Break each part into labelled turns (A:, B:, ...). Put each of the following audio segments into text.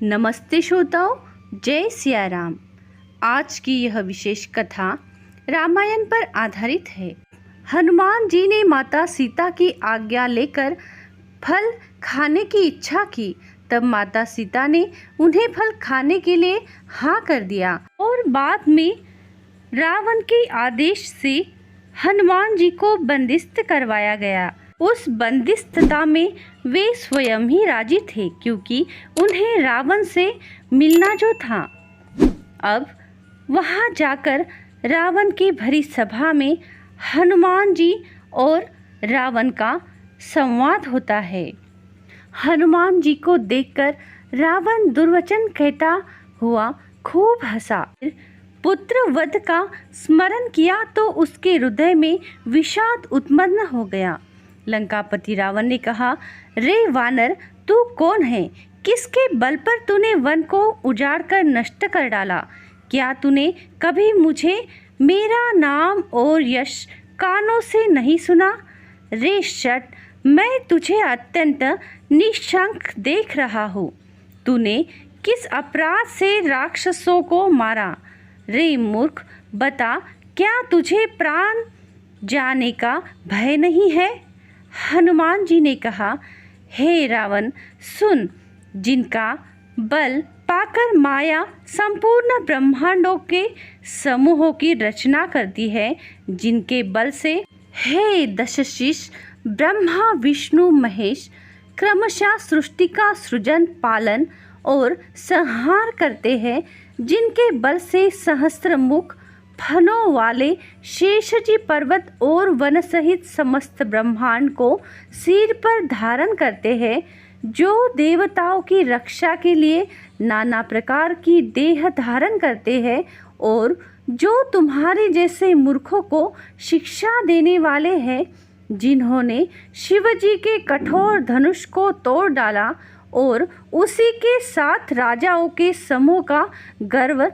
A: नमस्ते श्रोताओं, जय सिया राम। आज की यह विशेष कथा रामायण पर आधारित है। हनुमान जी ने माता सीता की आज्ञा लेकर फल खाने की इच्छा की। तब माता सीता ने उन्हें फल खाने के लिए हाँ कर दिया और बाद में रावण के आदेश से हनुमान जी को बंदिस्त करवाया गया। उस बंदिस्तता में वे स्वयं ही राजी थे, क्योंकि उन्हें रावण से मिलना जो था। अब वहां जाकर रावण की भरी सभा में हनुमान जी और रावण का संवाद होता है। हनुमान जी को देखकर रावण दुर्वचन कहता हुआ खूब हंसा। पुत्र वध का स्मरण किया तो उसके हृदय में विषाद उत्पन्न हो गया। लंकापति रावण ने कहा, रे वानर, तू कौन है? किसके बल पर तूने वन को उजाड़ कर नष्ट कर डाला? क्या तूने कभी मुझे, मेरा नाम और यश कानों से नहीं सुना? रे शट, मैं तुझे अत्यंत निशंक देख रहा हूँ। तूने किस अपराध से राक्षसों को मारा? रे मूर्ख, बता, क्या तुझे प्राण जाने का भय नहीं है? हनुमान जी ने कहा, हे रावण, सुन, जिनका बल पाकर माया संपूर्ण ब्रह्मांडों के समूहों की रचना करती है, जिनके बल से हे दशशीष ब्रह्मा विष्णु महेश क्रमशः सृष्टि का सृजन पालन और संहार करते हैं, जिनके बल से सहस्त्र मुख फनों वाले शेषजी पर्वत और वन सहित समस्त ब्रह्मांड को सिर पर धारण करते हैं, जो देवताओं की रक्षा के लिए नाना प्रकार की देह धारण करते हैं और जो तुम्हारे जैसे मूर्खों को शिक्षा देने वाले हैं, जिन्होंने शिवजी के कठोर धनुष को तोड़ डाला और उसी के साथ राजाओं के समूह का गर्व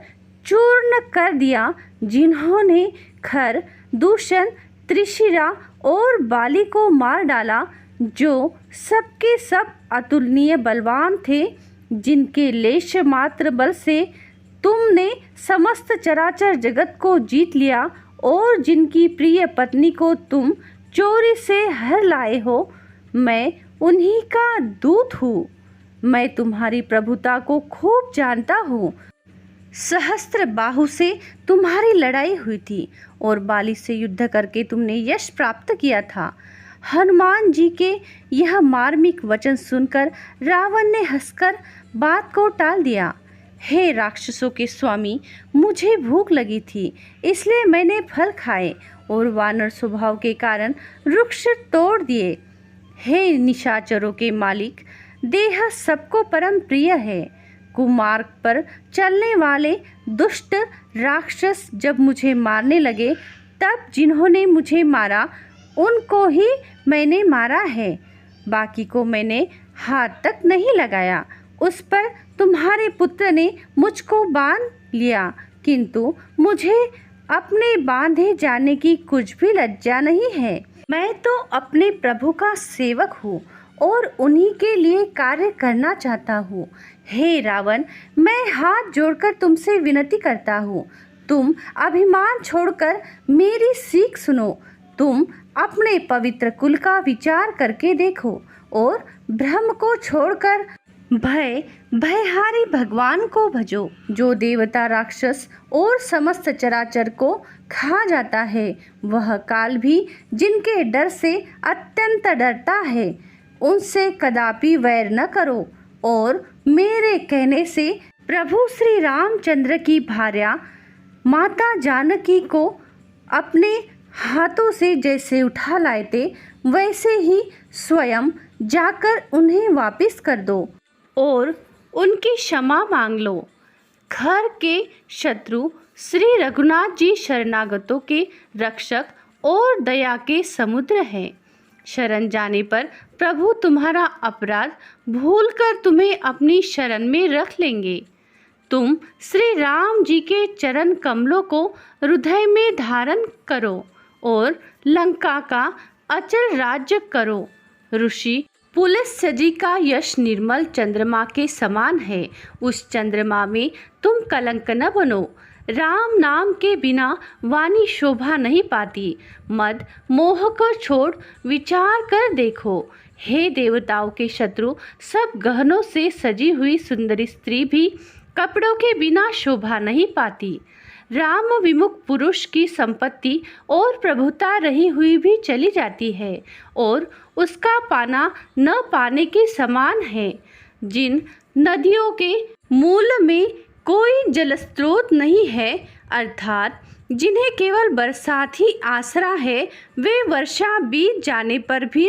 A: चूर्ण कर दिया, जिन्होंने खर, दूषण, त्रिशिरा और बाली को मार डाला, जो सबके सब अतुलनीय बलवान थे, जिनके लेश मात्र बल से तुमने समस्त चराचर जगत को जीत लिया और जिनकी प्रिय पत्नी को तुम चोरी से हर लाए हो। मैं उन्हीं का दूत हूँ। मैं तुम्हारी प्रभुता को खूब जानता हूँ। सहस्त्र बाहु से तुम्हारी लड़ाई हुई थी और बाली से युद्ध करके तुमने यश प्राप्त किया था। हनुमान जी के यह मार्मिक वचन सुनकर रावण ने हंसकर बात को टाल दिया। हे राक्षसों के स्वामी, मुझे भूख लगी थी, इसलिए मैंने फल खाए और वानर स्वभाव के कारण वृक्ष तोड़ दिए। हे निशाचरों के मालिक, देह सबको परम प्रिय है। कुमार्ग पर चलने वाले दुष्ट राक्षस जब मुझे मारने लगे, तब जिन्होंने मुझे मारा उनको ही मैंने मारा है, बाकी को मैंने हाथ तक नहीं लगाया। उस पर तुम्हारे पुत्र ने मुझको बांध लिया, किंतु मुझे अपने बांधे जाने की कुछ भी लज्जा नहीं है। मैं तो अपने प्रभु का सेवक हूँ और उन्हीं के लिए कार्य करना चाहता हूँ। हे रावण, मैं हाथ जोड़कर तुमसे विनती करता हूँ, तुम अभिमान छोड़कर मेरी सीख सुनो। तुम अपने पवित्र कुल का विचार करके देखो और भ्रम को छोड़कर भयहारी भगवान को भजो, जो देवता, राक्षस और समस्त चराचर को खा जाता है। वह काल भी जिनके डर से अत्यंत डरता है, उनसे कदापि वैर न करो और मेरे कहने से प्रभु श्री रामचंद्र की भार्या माता जानकी को अपने हाथों से जैसे उठा लाए थे, वैसे ही स्वयं जाकर उन्हें वापस कर दो और उनकी क्षमा मांग लो। घर के शत्रु श्री रघुनाथ जी शरणागतों के रक्षक और दया के समुद्र हैं। शरण जाने पर प्रभु तुम्हारा अपराध भूलकर तुम्हें अपनी शरण में रख लेंगे। तुम श्री राम जी के चरण कमलों को हृदय में धारण करो और लंका का अचल राज्य करो। ऋषि पुलस्त्य का यश निर्मल चंद्रमा के समान है। उस चंद्रमा में तुम कलंक न बनो। राम नाम के बिना वाणी शोभा नहीं पाती। मद मोह को छोड़ विचार कर देखो। हे देवताओं के शत्रु, सब गहनों से सजी हुई सुंदरी स्त्री भी कपड़ों के बिना शोभा नहीं पाती। राम विमुख पुरुष की संपत्ति और प्रभुता रही हुई भी चली जाती है और उसका पाना न पाने के समान है। जिन नदियों के मूल में कोई जलस्रोत नहीं है, अर्थात जिन्हें केवल बरसात ही आसरा है, वे वर्षा बीत जाने पर भी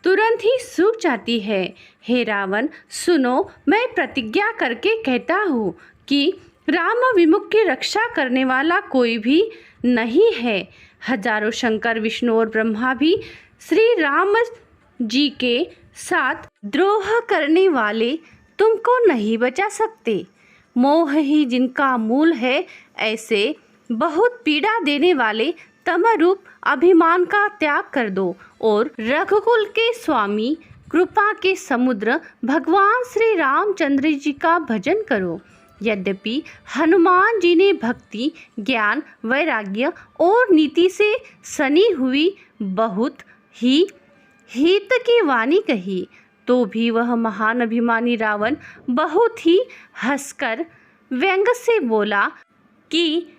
A: तुरंत ही सूख जाती है। हे रावण, सुनो, मैं प्रतिज्ञा करके कहता हूँ कि राम विमुख की रक्षा करने वाला कोई भी नहीं है। हजारों शंकर, विष्णु और ब्रह्मा भी श्री राम जी के साथ द्रोह करने वाले तुमको नहीं बचा सकते। मोह ही जिनका मूल है, ऐसे बहुत पीड़ा देने वाले तमरूप अभिमान का त्याग कर दो और रघुकुल के स्वामी, कृपा के समुद्र भगवान श्री रामचंद्र जी का भजन करो। यद्यपि हनुमान जी ने भक्ति, ज्ञान, वैराग्य और नीति से सनी हुई बहुत ही हित की वाणी कही, तो भी वह महान अभिमानी रावण बहुत ही हंसकर व्यंग से बोला कि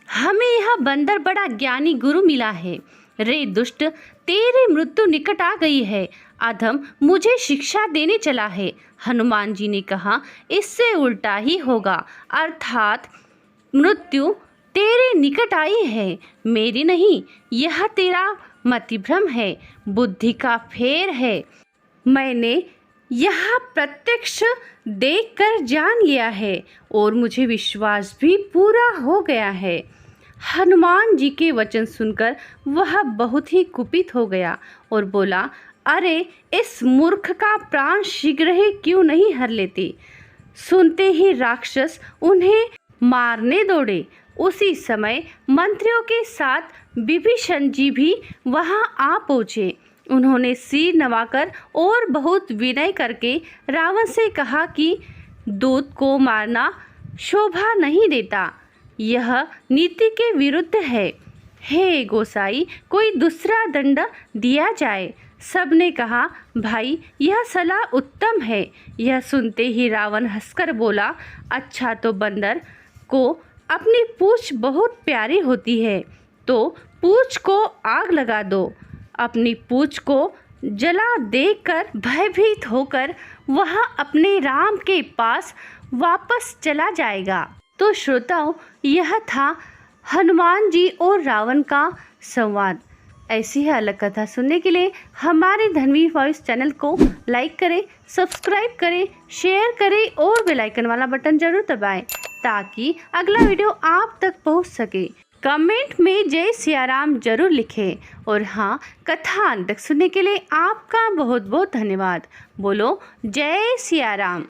A: हमें यह बंदर बड़ा ज्ञानी गुरु मिला है। रे दुष्ट, तेरी मृत्यु निकट आ गई है। अधम मुझे शिक्षा देने चला है। हनुमान जी ने कहा, इससे उल्टा ही होगा, अर्थात मृत्यु तेरे निकट आई है, मेरी नहीं। यह तेरा मतिभ्रम है, बुद्धि का फेर है। मैंने यह प्रत्यक्ष देखकर जान लिया है और मुझे विश्वास भी पूरा हो गया है। हनुमान जी के वचन सुनकर वह बहुत ही कुपित हो गया और बोला, अरे इस मूर्ख का प्राण शीघ्र ही क्यों नहीं हर लेते। सुनते ही राक्षस उन्हें मारने दौड़े। उसी समय मंत्रियों के साथ विभीषण जी भी वहां आ पहुँचे। उन्होंने सिर नवाकर और बहुत विनय करके रावण से कहा कि दूत को मारना शोभा नहीं देता, यह नीति के विरुद्ध है। हे गोसाई, कोई दूसरा दंड दिया जाए। सबने कहा, भाई यह सलाह उत्तम है। यह सुनते ही रावण हंसकर बोला, अच्छा, तो बंदर को अपनी पूंछ बहुत प्यारी होती है, तो पूंछ को आग लगा दो। अपनी पूंछ को जला देकर भयभीत होकर वह अपने राम के पास वापस चला जाएगा। तो श्रोताओं, यह था हनुमान जी और रावण का संवाद। ऐसी ही अलग कथा सुनने के लिए हमारे धन्वी वॉइस चैनल को लाइक करें, सब्सक्राइब करें, शेयर करें और बेल आइकन वाला बटन जरूर दबाएं ताकि अगला वीडियो आप तक पहुंच सके। कमेंट में जय सियाराम जरूर लिखें और हाँ, कथा अंत तक सुनने के लिए आपका बहुत बहुत धन्यवाद। बोलो जय सियाराम।